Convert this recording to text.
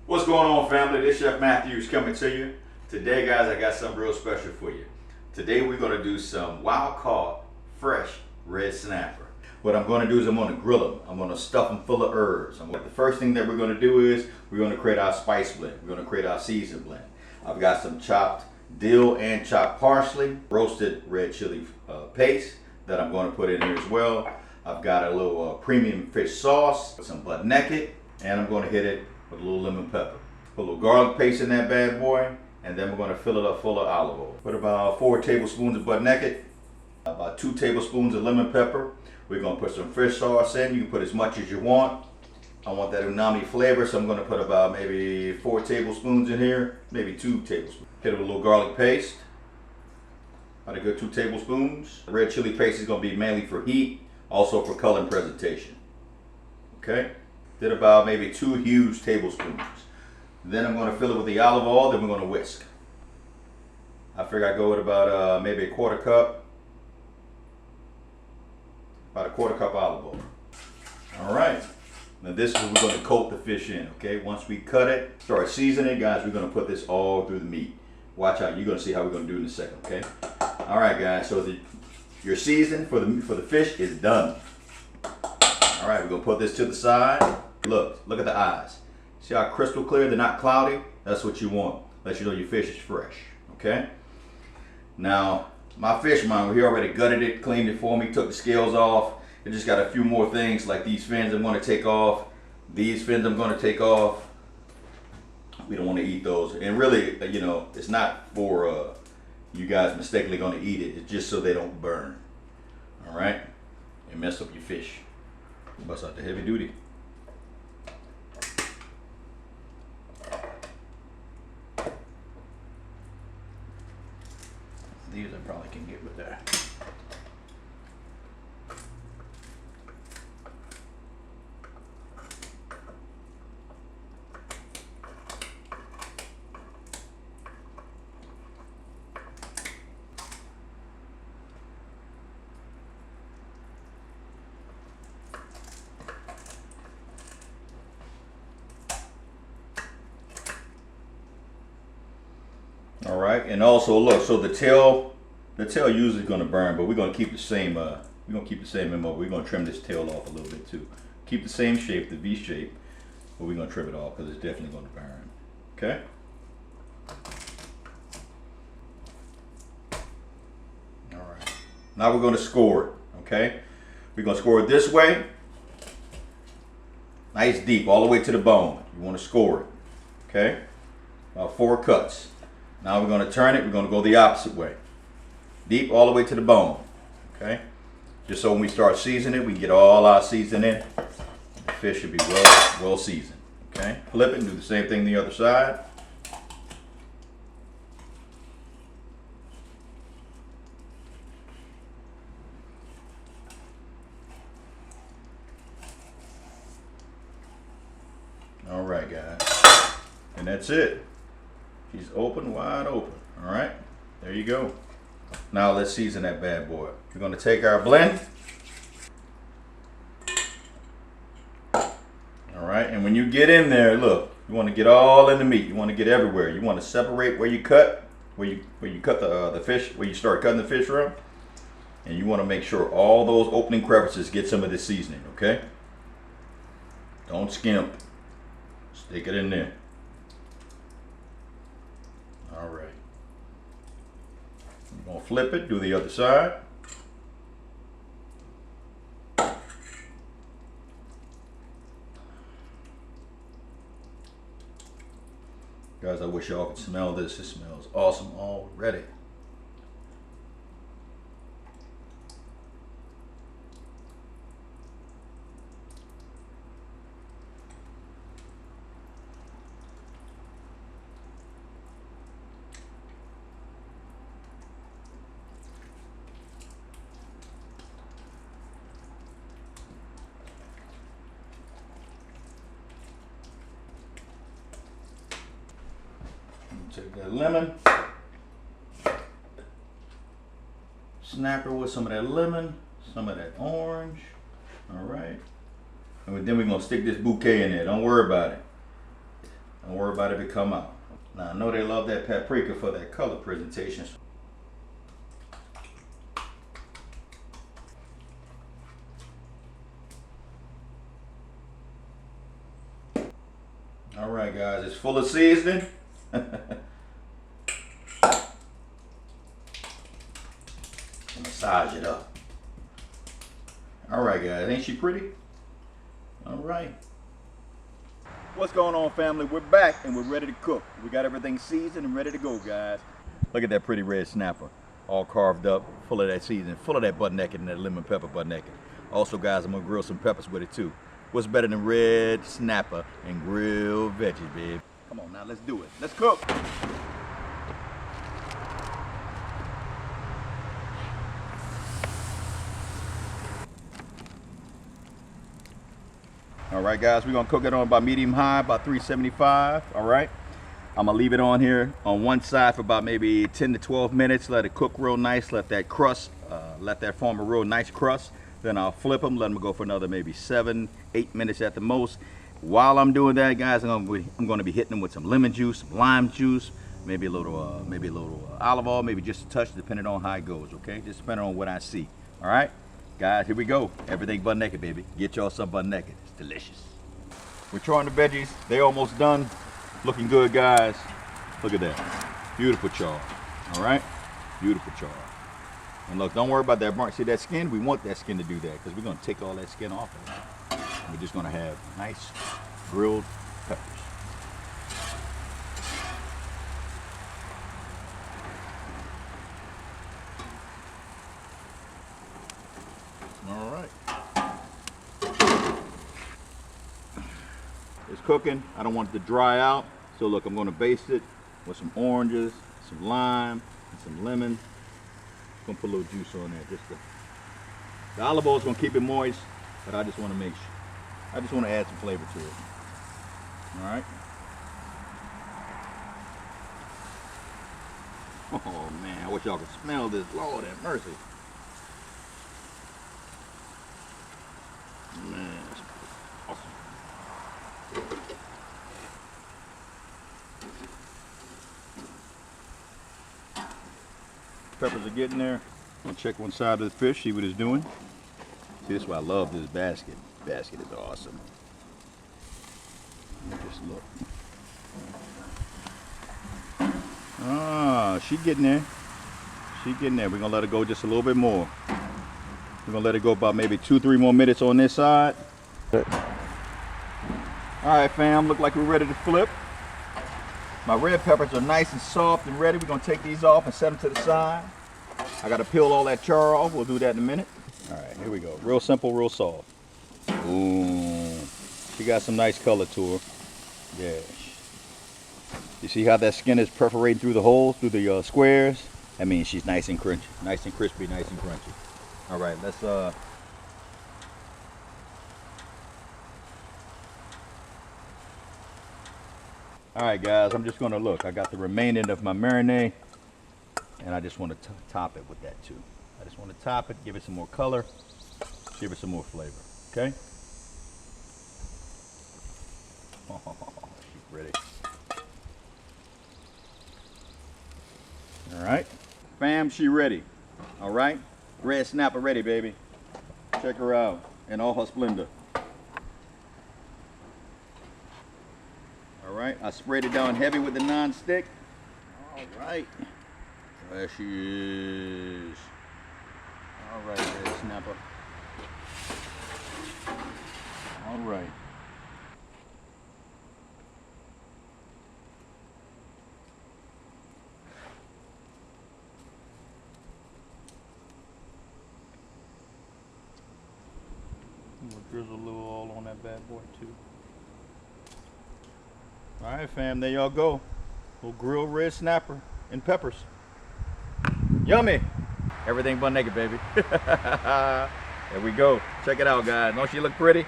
What's going on, family? This Chef Matthews coming to you. Today, guys, I got something real special for you. Today, we're going to do some wild-caught, fresh red snapper. What I'm going to do is I'm going to grill them. I'm going to stuff them full of herbs. The first thing that we're going to do is we're going to create our spice blend. We're going to create our season blend. I've got some chopped dill and chopped parsley, roasted red chili paste that I'm going to put in here as well. I've got a little premium fish sauce, some butt naked, and I'm going to hit it with a little lemon pepper. Put a little garlic paste in that bad boy, and then we're going to fill it up full of olive oil. Put about 4 tablespoons of butt naked, about 2 tablespoons of lemon pepper. We're going to put some fish sauce in. You can put as much as you want. I want that umami flavor, so I'm going to put about maybe 4 tablespoons in here, maybe 2 tablespoons. Hit it with a little garlic paste, about a good 2 tablespoons. The red chili paste is going to be mainly for heat, also for color and presentation. Okay? Did about maybe 2 huge tablespoons. Then I'm going to fill it with the olive oil, then we're going to whisk. I figure I go with about maybe a quarter cup olive oil. All right. Now this is what we're going to coat the fish in, okay? Once we cut it, start seasoning, guys, we're going to put this all through the meat. Watch out, you're going to see how we're going to do it in a second, okay? All right, guys, so your season for the fish is done. All right, we're going to put this to the side. Look at the eyes. See how crystal clear? They're not cloudy. That's what you want. Let you know your fish is fresh, okay? Now, my fish mine, he already gutted it, cleaned it for me, took the scales off. I just got a few more things like these fins I'm going to take off. These fins I'm going to take off. We don't want to eat those. And really, you know, it's not for you guys mistakenly going to eat it. It's just so they don't burn. All right? And mess up your fish. Bust out the heavy duty. These I probably can get with that. All right, and also look, so the tail usually is going to burn, but we're going to keep the same. We're going to keep the same MO. We're going to trim this tail off a little bit too. Keep the same shape, the V shape, but we're going to trim it off because it's definitely going to burn. Okay. All right. Now we're going to score it. Okay. We're going to score it this way, nice deep, all the way to the bone. You want to score it. Okay. About 4 cuts. Now we're going to turn it. We're going to go the opposite way. Deep all the way to the bone. Okay? Just so when we start seasoning, we can get all our seasoning in. The fish should be well seasoned. Okay? Flip it and do the same thing the other side. All right, guys. And that's it. She's open, wide open. All right, there you go. Now let's season that bad boy. We're gonna take our blend. All right, and when you get in there, look, you want to get all in the meat. You want to get everywhere. You want to separate where you cut, where you cut the fish, where you start cutting the fish from, and you want to make sure all those opening crevices get some of the seasoning. Okay? Don't skimp. Stick it in there. All right. I'm going to flip it, do the other side. Guys, I wish y'all could smell this. It smells awesome already. Take that lemon, snapper with some of that lemon, some of that orange. All right. And then we're going to stick this bouquet in there. Don't worry about it. Don't worry about it if it come out. Now I know they love that paprika for that color presentation. All right, guys, it's full of seasoning. Massage it up. All right, guys, ain't she pretty? All right. What's going on, family? We're back and we're ready to cook. We got everything seasoned and ready to go, guys. Look at that pretty red snapper, all carved up, full of that seasoning, full of that butt naked and that lemon pepper butt naked. Also, guys, I'm gonna grill some peppers with it too. What's better than red snapper and grilled veggies, babe? Come on now, let's do it. Let's cook. All right, guys, we're gonna cook it on about medium high, about 375. All right, I'm gonna leave it on here on one side for about maybe 10 to 12 minutes. Let it cook real nice. Let that crust, let that form a real nice crust. Then I'll flip them, let them go for another maybe 7, 8 minutes at the most. While I'm doing that, guys, I'm gonna be hitting them with some lemon juice, some lime juice, maybe a little olive oil, maybe just a touch, depending on how it goes. Okay, just depending on what I see. All right. Guys, here we go. Everything butt naked, baby. Get y'all some butt naked. It's delicious. We're trying the veggies. They almost done. Looking good, guys. Look at that. Beautiful char. All right? Beautiful char. And look, don't worry about that mark. See that skin? We want that skin to do that because we're going to take all that skin off of it. We're just going to have nice grilled peppers. All right. It's cooking. I don't want it to dry out. So look, I'm going to baste it with some oranges, some lime, and some lemon. I'm going to put a little juice on there. The olive oil is going to keep it moist, but I just want to make sure. I just want to add some flavor to it. All right. Oh man, I wish y'all could smell this. Lord have mercy. Man, that's awesome. Peppers are getting there. I'm gonna check one side of the fish, see what it's doing. See, this is why I love this basket. Basket is awesome. Just look. Ah, she getting there. She getting there. We're gonna let it go just a little bit more. We're gonna let it go about maybe 2-3 more minutes on this side. All right, fam, look like we're ready to flip. My red peppers are nice and soft and ready. We're gonna take these off and set them to the side. I gotta peel all that char off. We'll do that in a minute. All right, here we go. Real simple, real soft. Ooh, she got some nice color to her. Yeah. You see how that skin is perforating through the holes, through the squares? That means she's nice and crunchy, nice and crispy, nice and crunchy. All right, let's all right, guys, I'm just gonna look. I got the remaining of my marinade, and I just want to top it with that too. I just want to top it, give it some more color, give it some more flavor. Okay? Oh, she's ready. All right, fam, she ready. All right, red snapper ready, baby. Check her out in all her splendor. All right, I sprayed it down heavy with the non-stick. All right, there she is. All right, red snapper. All right. We'll drizzle a little oil on that bad boy too. All right, fam, there y'all go. Little grilled red snapper and peppers. Yummy. Everything but naked, baby. There we go. Check it out, guys. Don't she look pretty?